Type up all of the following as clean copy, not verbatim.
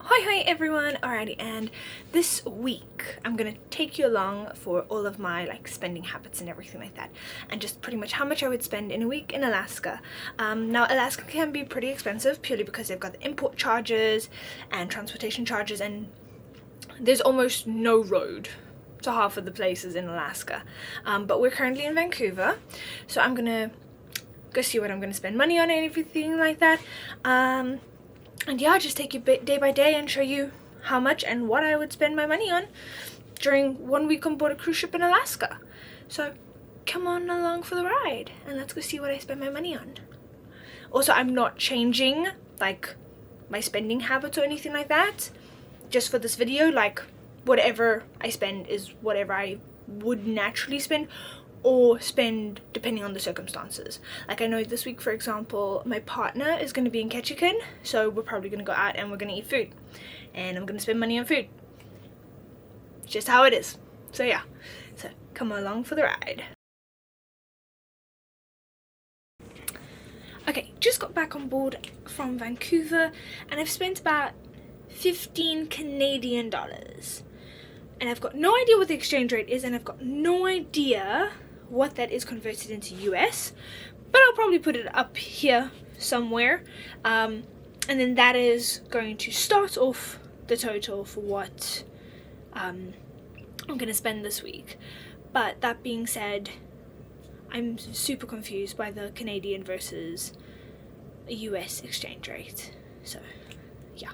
Hoi Hoi everyone! Alrighty, and this week I'm gonna take you along for all of my spending habits and everything like that, and just pretty much how much I would spend in a week in Alaska. Now Alaska can be pretty expensive purely because they've got the import charges and transportation charges, and there's almost no road to half of the places in Alaska. But we're currently in Vancouver, so I'm gonna go see what I'm gonna spend money on and everything like that. And yeah, just take you day by day and show you how much and what I would spend my money on during 1 week on board a cruise ship in Alaska. So come on along for the ride and let's go see what I spend my money on. Also, I'm not changing my spending habits or anything like that. Just for this video, whatever I spend is whatever I would naturally spend or spend depending on the circumstances. I know this week, for example, my partner is going to be in Ketchikan, so we're probably going to go out and we're going to eat food, and I'm going to spend money on food. It's just how it is. So yeah, so come along for the ride. Okay, just got back on board from Vancouver and I've spent about 15 Canadian dollars, and I've got no idea what the exchange rate is, and I've got no idea what that is converted into US, but I'll probably put it up here somewhere, and then that is going to start off the total for what I'm gonna spend this week. But that being said, I'm super confused by the Canadian versus a US exchange rate. So yeah,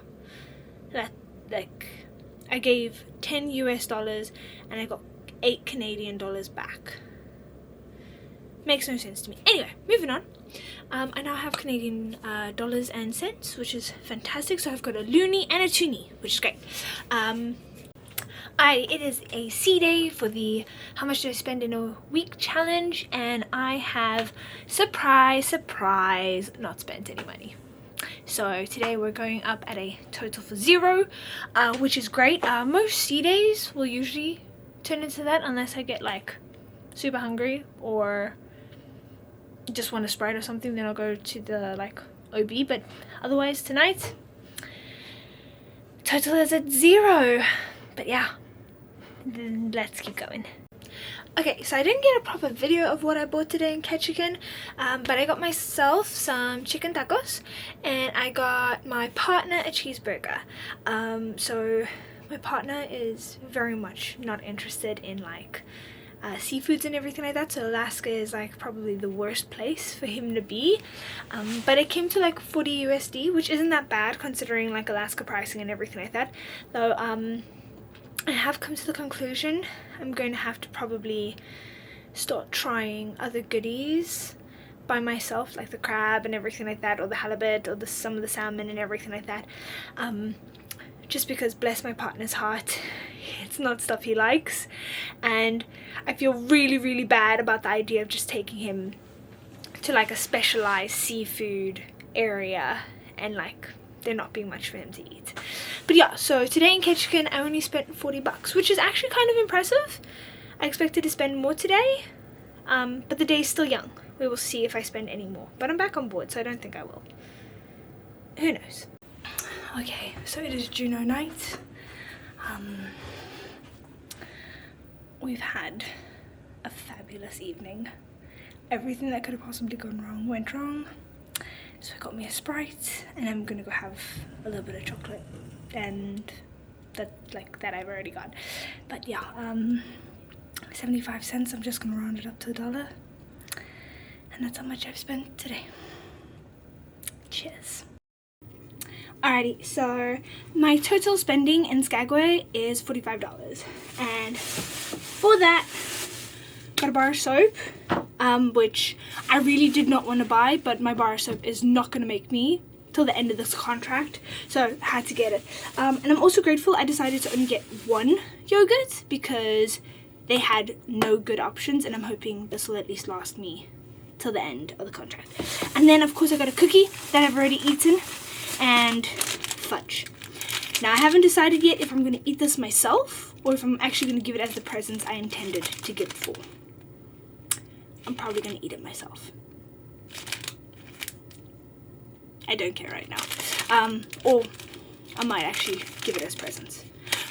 I gave 10 US dollars and I got 8 Canadian dollars back. Makes no sense to me. Anyway, moving on. I now have Canadian dollars and cents, which is fantastic. So I've got a loonie and a toonie, which is great. It is a C day for the how much do I spend in a week challenge, and I have, surprise, not spent any money. So today we're going up at a total for 0, which is great. Most C days will usually turn into that unless I get super hungry or just want a Sprite or something, then I'll go to the OB, but otherwise tonight total is at 0. But yeah, then let's keep going. Okay, so I didn't get a proper video of what I bought today in Ketchikan, but I got myself some chicken tacos and I got my partner a cheeseburger. So my partner is very much not interested in seafoods and everything like that, so Alaska is probably the worst place for him to be. But it came to 40 USD, which isn't that bad considering Alaska pricing and everything like that. Though I have come to the conclusion I'm going to have to probably start trying other goodies by myself, like the crab and everything like that, or the halibut, or some of the salmon and everything like that. Just because, bless my partner's heart, it's not stuff he likes, and I feel really bad about the idea of just taking him to a specialized seafood area and there not being much for him to eat. But yeah, so today in Ketchikan I only spent 40 bucks, which is actually kind of impressive. I expected to spend more today, but the day's still young. We will see if I spend any more, but I'm back on board, so I don't think I will. Who knows? Okay, so it is Juno night. We've had a fabulous evening. Everything that could have possibly gone wrong went wrong. So I got me a Sprite, and I'm gonna go have a little bit of chocolate, and that I've already got. But yeah, 75 cents. I'm just gonna round it up to $1, and that's how much I've spent today. Cheers. Alrighty, so my total spending in Skagway is $45, and for that got a bar of soap, which I really did not want to buy, but my bar of soap is not going to make me till the end of this contract, so I had to get it. And I'm also grateful I decided to only get one yogurt because they had no good options, and I'm hoping this will at least last me till the end of the contract. And then of course I got a cookie that I've already eaten, and fudge. Now I haven't decided yet if I'm going to eat this myself or if I'm actually going to give it as the presents I intended to give it for. I'm probably going to eat it myself. I don't care right now. Or I might actually give it as presents.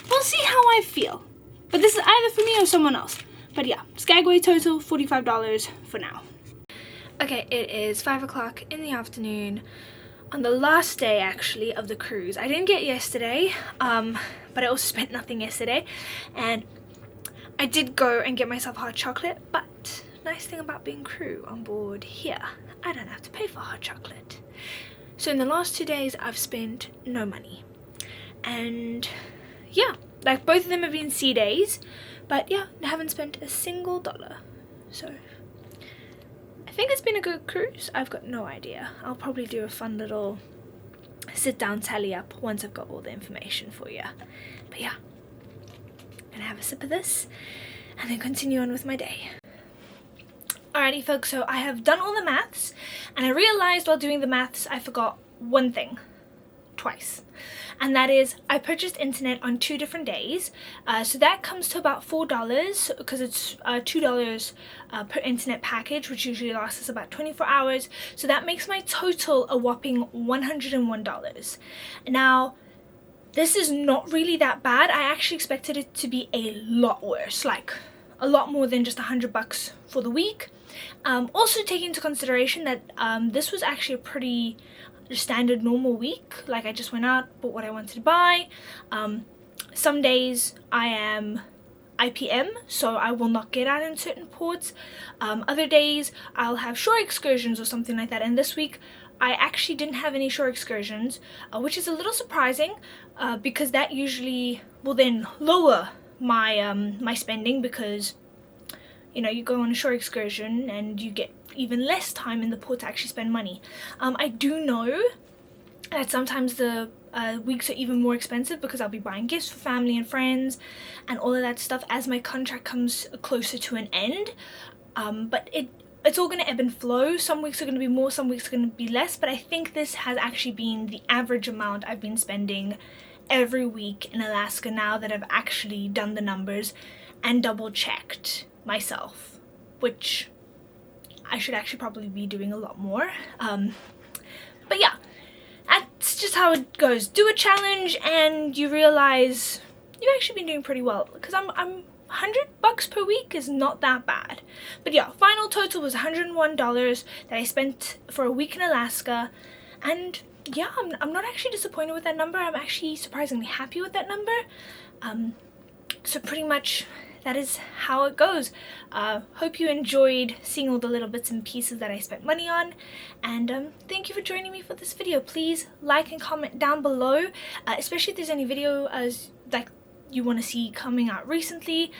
We'll see how I feel. But this is either for me or someone else. But yeah, Skagway total, $45 for now. Okay, it is 5 o'clock in the afternoon on the last day actually of the cruise. I didn't get yesterday, but I also spent nothing yesterday, and I did go and get myself hot chocolate, but nice thing about being crew on board here, I don't have to pay for hot chocolate. So in the last 2 days I've spent no money, and yeah, like both of them have been sea days, but yeah, I haven't spent a single dollar. So I think it's been a good cruise. I've got no idea. I'll probably do a fun little sit down tally up once I've got all the information for you. But yeah, I'm gonna have a sip of this and then continue on with my day. Alrighty folks, so I have done all the maths, and I realized while doing the maths I forgot one thing twice, and that is I purchased internet on 2 different days, so that comes to about $4 because it's $2 per internet package, which usually lasts us about 24 hours, so that makes my total a whopping $101. Now this is not really that bad. I actually expected it to be a lot worse, like a lot more than just $100 for the week. Also take into consideration that this was actually a pretty standard normal week. Like I just went out, bought what I wanted to buy. Some days I am IPM, so I will not get out in certain ports. Other days I'll have shore excursions or something like that, and this week I actually didn't have any shore excursions, which is a little surprising because that usually will then lower my my spending, because you know, you go on a shore excursion and you get even less time in the port to actually spend money. I do know that sometimes the weeks are even more expensive because I'll be buying gifts for family and friends and all of that stuff as my contract comes closer to an end. But it's all going to ebb and flow. Some weeks are going to be more, some weeks are going to be less, but I think this has actually been the average amount I've been spending every week in Alaska now that I've actually done the numbers and double checked myself, which I should actually probably be doing a lot more. But yeah, that's just how it goes. Do a challenge and you realize you've actually been doing pretty well, because I'm $100 per week is not that bad. But yeah, final total was $101 that I spent for a week in Alaska, and yeah, I'm not actually disappointed with that number. I'm actually surprisingly happy with that number. So pretty much that is how it goes. Hope you enjoyed seeing all the little bits and pieces that I spent money on, and thank you for joining me for this video. Please like and comment down below, especially if there's any video like you want to see coming out recently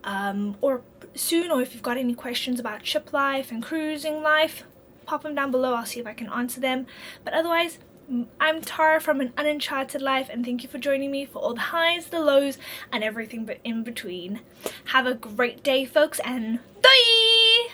or soon, or if you've got any questions about ship life and cruising life, pop them down below. I'll see if I can answer them. But otherwise, I'm Tara from An Uncharted Life, and thank you for joining me for all the highs, the lows, and everything but in between. Have a great day, folks, and bye!